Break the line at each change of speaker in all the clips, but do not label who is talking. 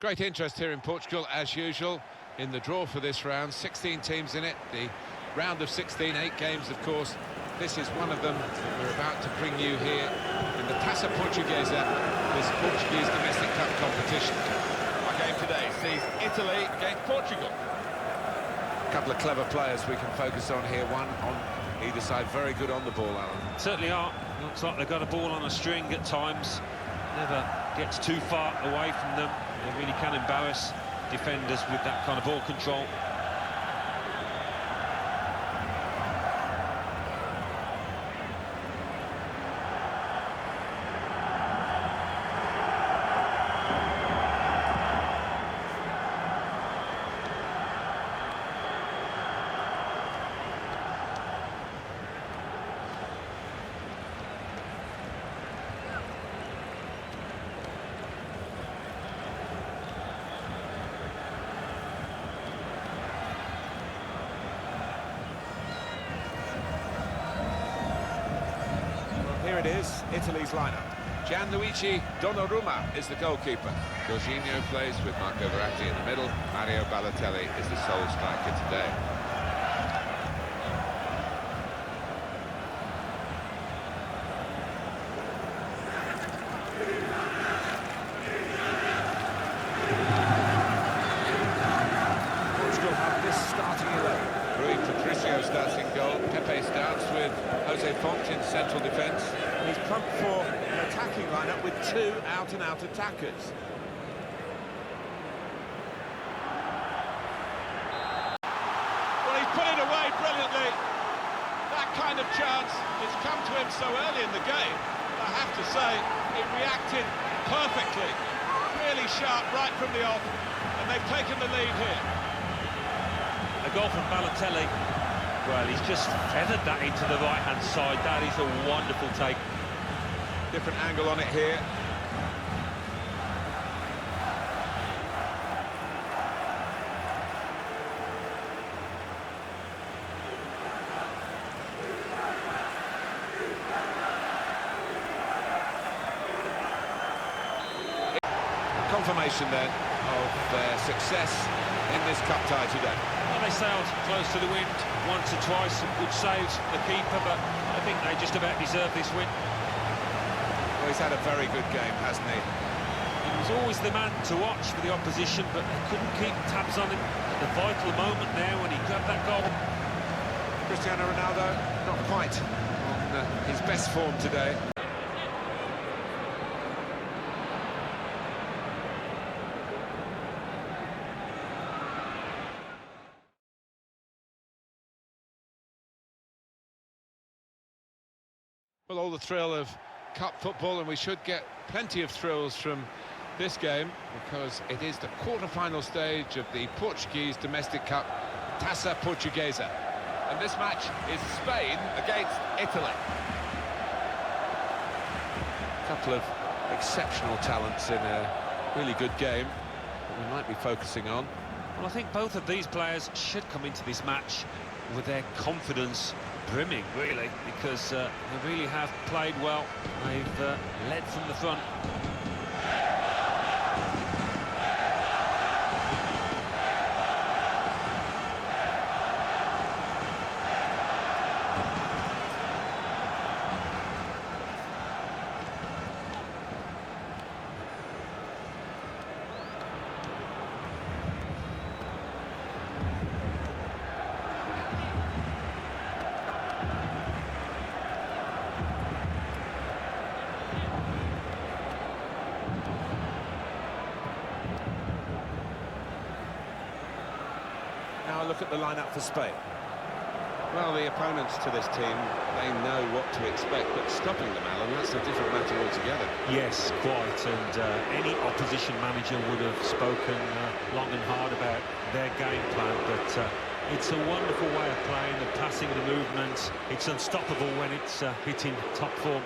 Great interest here in Portugal, as usual, in the draw for this round. 16 teams in it, the round of 16, 8 games, of course. This is one of them that we're about to bring you here in the Taça Portuguesa, this Portuguese domestic cup competition.
Our game today sees Italy against Portugal.
A couple of clever players we can focus on here, one on either side, very good on the ball, Alan.
Certainly are. Looks like they've got a ball on a string at times. Never gets too far away from them. They really can embarrass defenders with that kind of ball control.
Here it is, Italy's lineup. Gianluigi Donnarumma is the goalkeeper. Jorginho plays with Marco Verratti in the middle. Mario Balotelli is the sole striker today. Portugal have this starting 11. Rui Patricio starts in goal. Pepe starts with Jose Font in central defence.
He's pumped for an attacking lineup with two out-and-out attackers.
Well, he's put it away brilliantly. That kind of chance has come to him so early in the game. I have to say, it reacted perfectly. Really sharp right from the off, and they've taken the lead here.
A goal from Balotelli. Well, he's just feathered that into the right-hand side. That is a wonderful take.
Different angle on it here. Confirmation then of their success in this cup tie today.
Well, they sailed close to the wind once or twice, some good saves from the keeper, but I think they just about deserve this win.
Well, he's had a very good game, hasn't he?
He was always the man to watch for the opposition, but they couldn't keep tabs on him at the vital moment there when he grabbed that goal.
Cristiano Ronaldo, not quite on his best form today. Well, all the thrill of cup football, and we should get plenty of thrills from this game because it is the quarter-final stage of the Portuguese domestic cup, Taça Portuguesa. And this match is Spain against Italy. A couple of exceptional talents in a really good game that we might be focusing on.
Well, I think both of these players should come into this match with their confidence brimming, really, because they really have played well. They've led from the front.
Now a look at the lineup for Spain.
Well, the opponents to this team, they know what to expect, but stopping them, Alan, that's a different matter altogether.
Yes, quite, and any opposition manager would have spoken long and hard about their game plan, but it's a wonderful way of playing, the passing, the movement. It's unstoppable when it's hitting top form.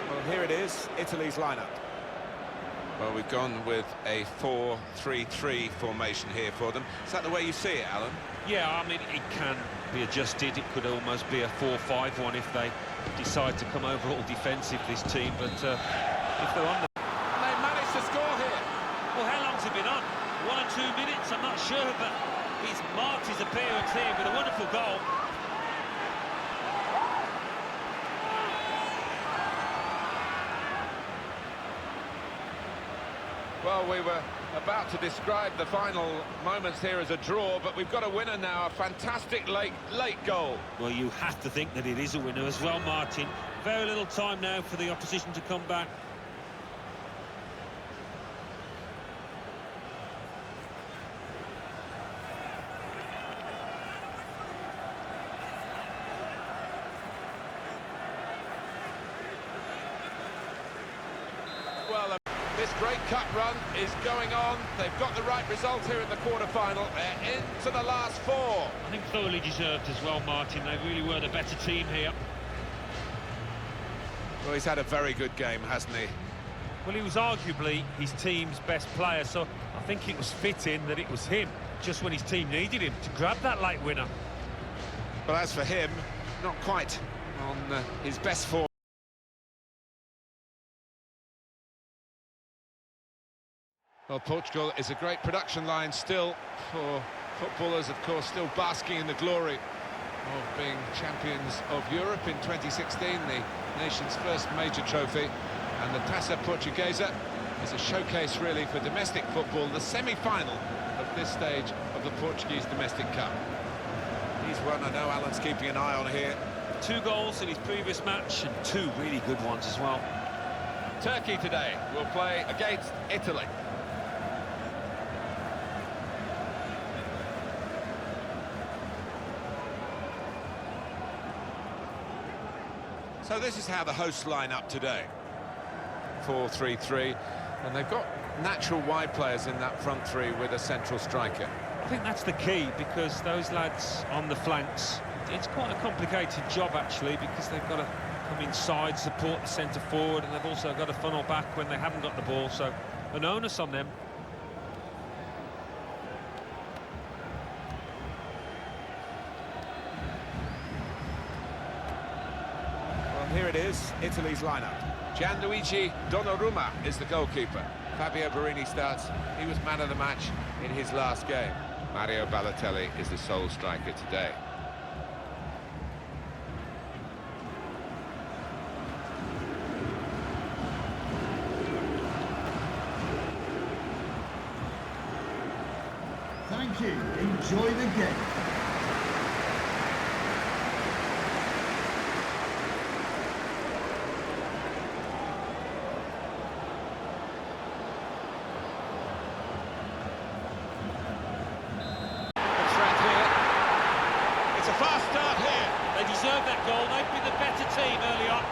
Well, here it is, Italy's lineup.
Well, we've gone with a 4-3-3 formation here for them. Is that the way you see it, Alan?
Yeah, I mean, it can be adjusted. It could almost be a 4-5-1 if they decide to come overall defensive, this team. But if they're on the...
And they managed to score here.
sure that he's marked his appearance here with a wonderful goal.
Well, we were about to describe the final moments here as a draw, but we've got a winner now, a fantastic late goal.
Well, you have to think that it is a winner as well, Martin. Very little time now for the opposition to come back.
Well, this great cup run is going on. They've got the right result here in the quarter-final. They're into the last four.
I think thoroughly deserved as well, Martin. They really were the better team here.
Well, he's had a very good game, hasn't he?
Well, he was arguably his team's best player, so I think it was fitting that it was him, just when his team needed him, to grab that late winner.
But as for him, not quite on his best form. Well, Portugal is a great production line still for footballers, of course, still basking in the glory of being champions of Europe in 2016, the nation's first major trophy. And the Taça Portuguesa is a showcase, really, for domestic football, the semi-final of this stage of the Portuguese Domestic Cup. He's one I know Alan's keeping an eye on here.
2 goals in his previous match, and 2 really good ones as well.
Turkey today will play against Italy. So this is how the hosts line up today. 4-3-3, and they've got natural wide players in that front three with a central striker.
I think that's the key, because those lads on the flanks, it's quite a complicated job actually, because they've got to come inside, support the centre forward, and they've also got to funnel back when they haven't got the ball, so an onus on them.
Here it is, Italy's lineup.
Gianluigi Donnarumma is the goalkeeper. Fabio Borini starts. He was man of the match in his last game. Mario Balotelli is the sole striker today.
Thank you. Enjoy the game.
Deserved that goal. They've been the better team early on.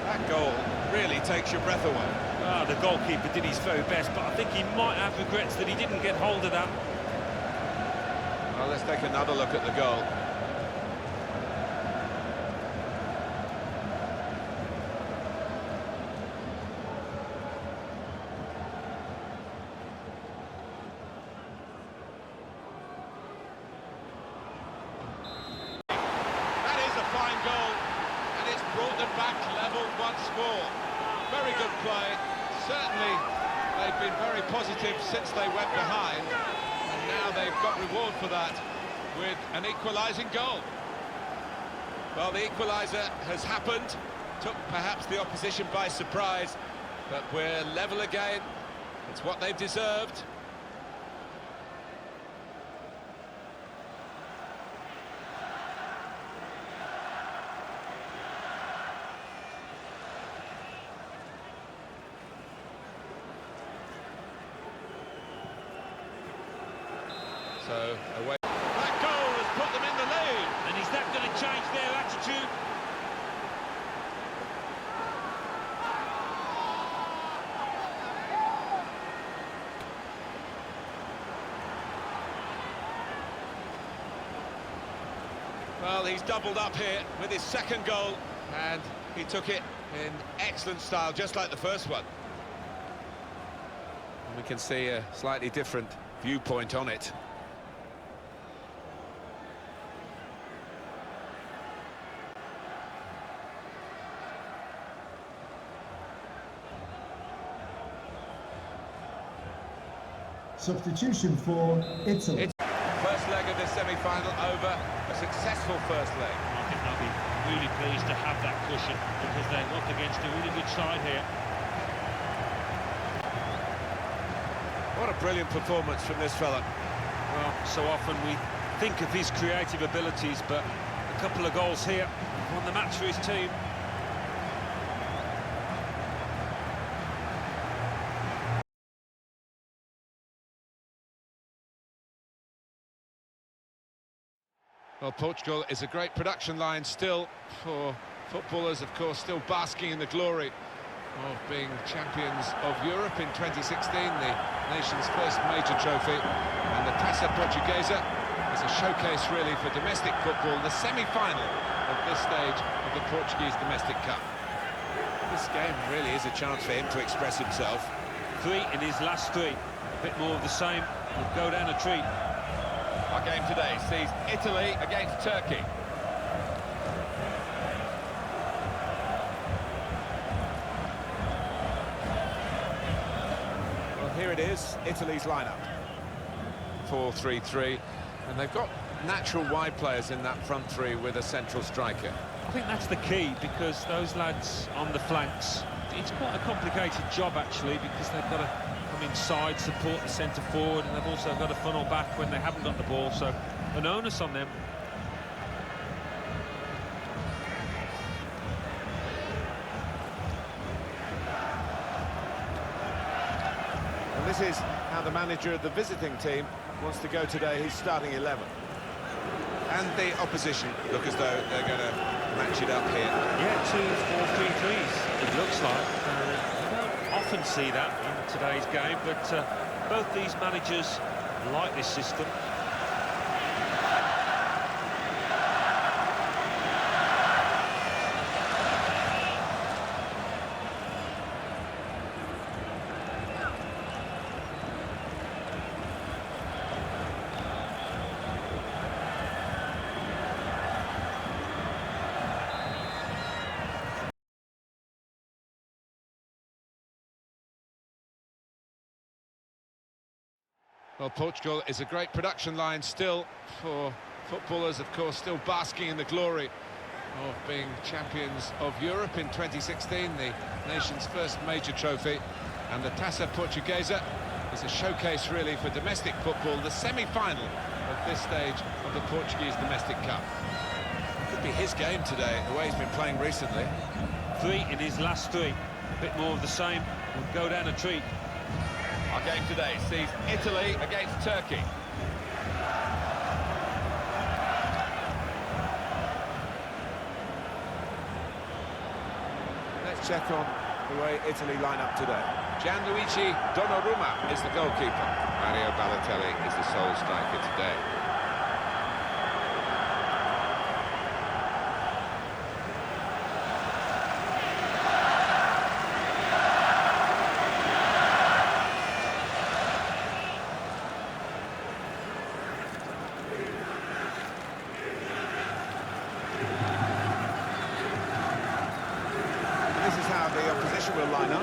That goal really takes your breath away.
Ah, the goalkeeper did his very best, but I think he might have regrets that he didn't get hold of that.
Well, let's take another look at the goal.
Very good play. Certainly they've been very positive since they went behind, and now they've got reward for that with an equalising goal.
Well, the equaliser has happened, took perhaps the opposition by surprise, but we're level again. It's what they've deserved. So, away.
That goal has put them in the lead.
And is that going to change their attitude?
Well, he's doubled up here with his second goal, and he took it in excellent style, just like the first one.
And we can see a slightly different viewpoint on it.
Substitution for Italy.
First leg of this semi-final over, a successful first leg.
I think they'll be really pleased to have that cushion because they're up against a really good side here.
What a brilliant performance from this fella.
Well, so often we think of his creative abilities, but a couple of goals here won the match for his team.
Well, Portugal is a great production line still for footballers, of course, still basking in the glory of being champions of Europe in 2016, the nation's first major trophy. And the Taça Portuguesa is a showcase, really, for domestic football, the semi-final of this stage of the Portuguese Domestic Cup.
This game really is a chance for him to express himself.
3 in his last 3. A bit more of the same would go down a treat.
Our game today sees Italy against Turkey.
Well, here it is, Italy's lineup.
4-3-3, and they've got natural wide players in that front three with a central striker.
I think that's the key, because those lads on the flanks, it's quite a complicated job actually, because they've got to come inside, support the centre forward, and they've also got to funnel back when they haven't got the ball, so an onus on them.
And this is how the manager of the visiting team wants to go today, his starting 11.
And the opposition look as though they're going to match it up here.
Yeah, 2 4-3-3s, it looks like. You don't often see that in today's game, but both these managers like this system.
Well, Portugal is a great production line still for footballers, of course, still basking in the glory of being champions of Europe in 2016, the nation's first major trophy. And the Taça Portuguesa is a showcase, really, for domestic football, the semi-final of this stage of the Portuguese Domestic Cup. Could be his game today, the way he's been playing recently.
3 in his last 3. A bit more of the same would go down a treat.
Our game today sees Italy against Turkey.
Let's check on the way Italy line up today.
Gianluigi Donnarumma is the goalkeeper. Mario Balotelli is the sole striker today.
This is how the opposition will line up.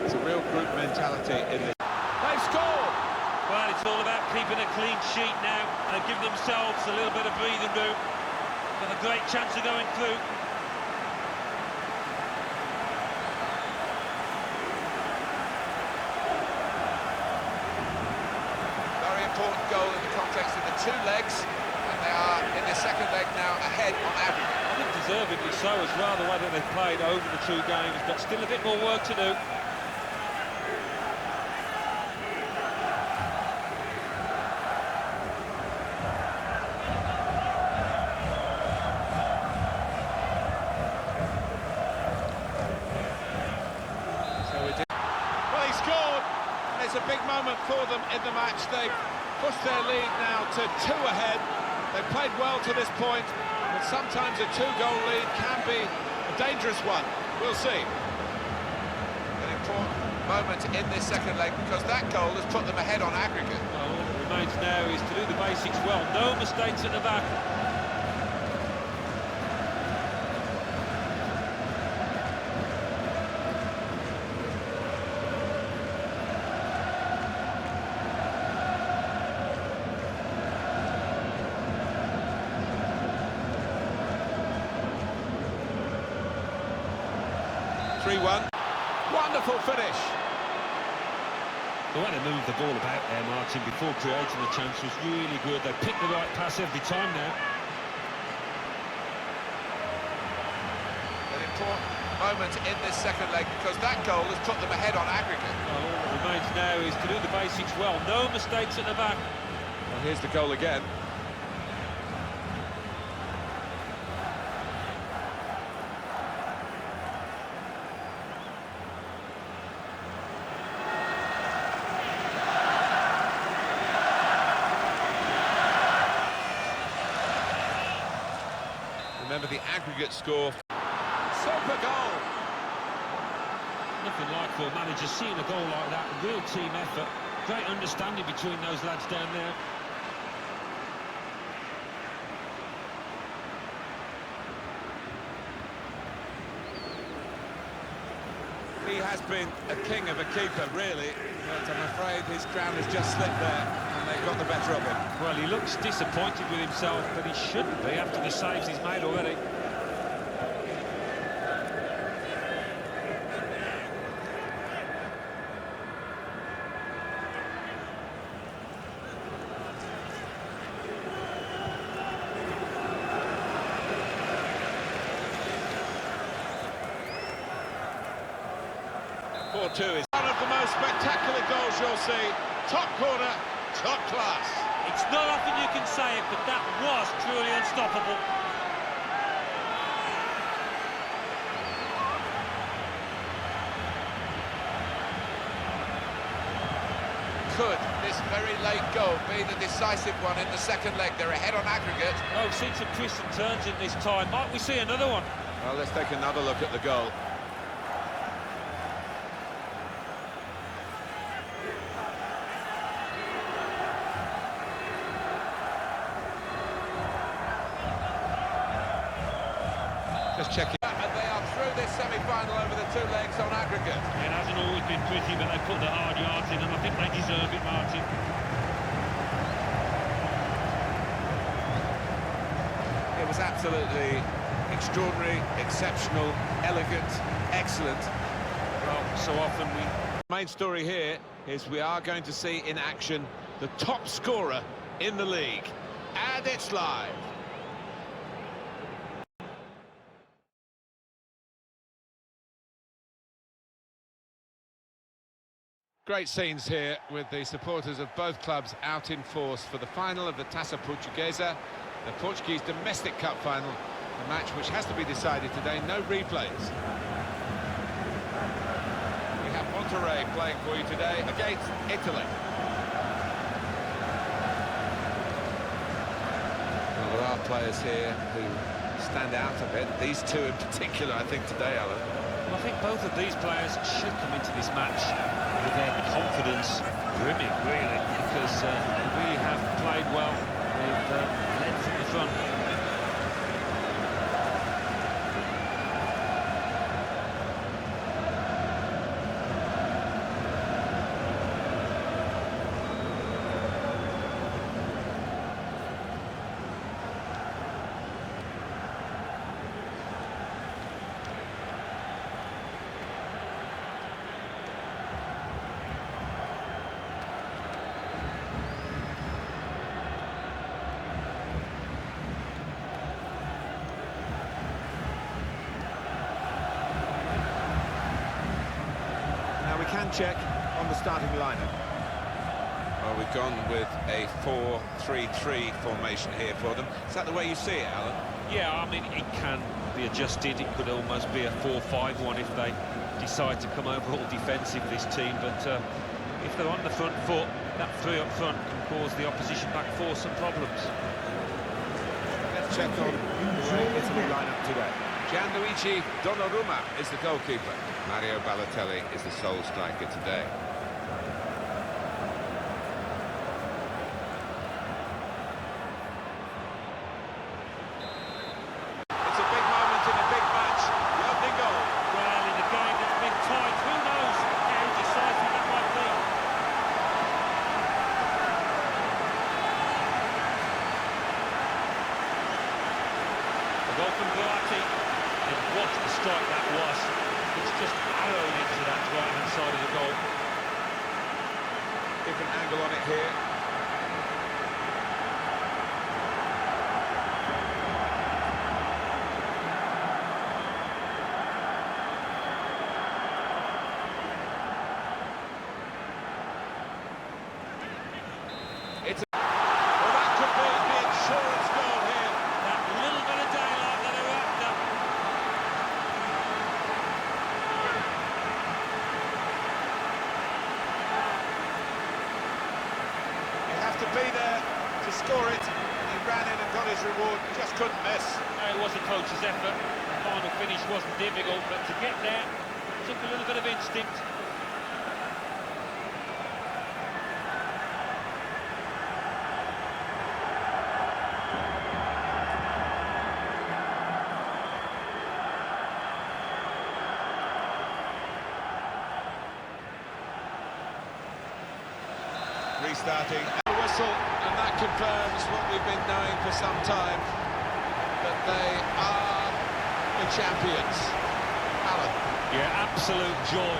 It's a real group mentality in this.
They've scored!
Well, it's all about keeping a clean sheet now and give themselves a little bit of breathing room. Got a great chance of going through.
Very important goal in the context of the 2 legs, and they are in the second leg now ahead on average.
I think deservedly so as well, the way that they've played over the 2 games, but still a bit more work to do.
Well, he scored, and it's a big moment for them in the match. They've pushed their lead now to 2 ahead. They've played well to this point, but sometimes a 2-goal lead can be a dangerous one. We'll see.
An important moment in this second leg, because that goal has put them ahead on aggregate.
Well, all that remains now is to do the basics well. No mistakes at the back.
3-1. Wonderful finish.
The way they moved the ball about there, Martin, before creating the chance was really good. They picked the right pass every time now.
An important moment in this second leg, because that goal has put them ahead on aggregate.
Well, all that remains now is to do the basics well. No mistakes at the back.
Well, here's the goal again. Remember the aggregate score. Super goal!
Nothing like for a manager seeing a goal like that. Real team effort. Great understanding between those lads down there.
He has been a king of a keeper, really, but I'm afraid his ground has just slipped there, and they've got the better of him.
Well, he looks disappointed with himself, but he shouldn't be after the saves he's made already.
Two is one of the most spectacular goals you'll see. Top corner, top class.
It's not often you can say it, but that was truly unstoppable.
Could this very late goal be the decisive one in the second leg? They're ahead on aggregate.
Oh, we've seen some twists and turns in this time. Might we see another one?
Well, let's take another look at the goal. Just checking. And they are through this semi-final over the two legs on aggregate.
It hasn't always been pretty, but they put the hard yards in, and I think they deserve it, Martin.
It was absolutely extraordinary, exceptional, elegant, excellent.
Well, so often we...
Main story here is we are going to see in action the top scorer in the league. And it's live. Great scenes here with the supporters of both clubs out in force for the final of the Taça Portuguesa, the Portuguese domestic cup final, a match which has to be decided today, no replays. We have Monterrey playing for you today against Italy. Well, there are players here who stand out a bit, these two in particular, I think, today, Alan.
Well, I think both of these players should come into this match with their confidence brimming, really, because they really have played well. They've led from the front.
Can check on the starting lineup.
Well, we've gone with a 4-3-3 formation here for them. Is that the way you see it, Alan?
Yeah, I mean, it can be adjusted. It could almost be a 4-5-1 if they decide to come over all defensive, this team. But if they're on the front foot, that three up front can cause the opposition back four some problems.
Let's check on the way Italy line up today.
Gianluigi Luigi Donnarumma is the goalkeeper. Mario Balotelli is the sole striker today.
It's a big moment in a big match. The opening goal.
Well, in a game that's been tight, who knows how decisive that might be. A goal from Verratti, and what a strike that was. It's just arrowed into that right-hand side of the goal.
Different angle on it here.
Well, that could be the insurance goal here.
That little bit of daylight that are after.
You have to be there to score it. He ran in and got his reward, just couldn't miss.
It was a coach's effort. The final finish wasn't difficult, but to get there took a little bit of instinct.
Restarting. A whistle, and that confirms what we've been knowing for some time, that they are the champions. Alan.
Yeah, absolute joy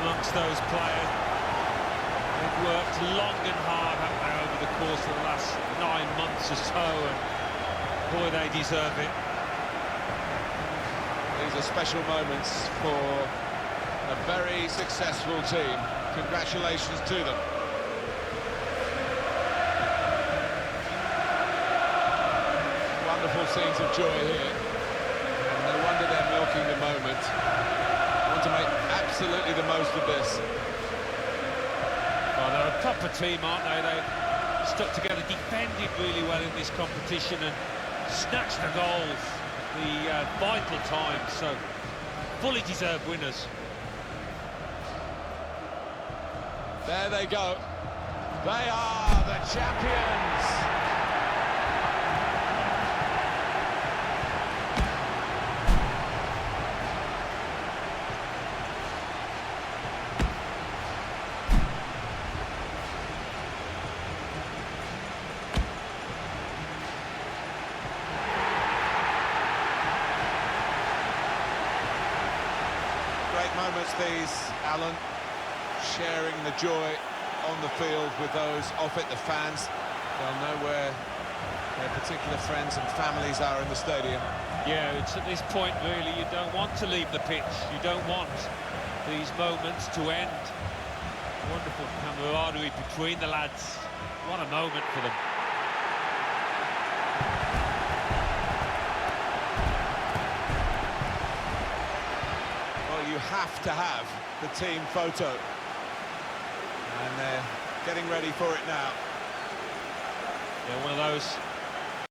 amongst those players. They've worked long and hard, haven't they, over the course of the last 9 months or so, and boy, they deserve it.
These are special moments for a very successful team. Congratulations to them. Wonderful scenes of joy here, and no wonder they're milking the moment. Want to make absolutely the most of this.
Well, they're a proper team, aren't they? They stuck together, defended really well in this competition, and snatched the goals at the vital time, so fully deserved winners.
There they go. They are the champions. Great moments these, Alan, sharing the joy on the field with those off it, the fans. They'll know where their particular friends and families are in the stadium.
Yeah, it's at this point, really, you don't want to leave the pitch. You don't want these moments to end. Wonderful camaraderie between the lads. What a moment for them.
Well, you have to have the team photo. And they're getting ready for it now.
Yeah, one of those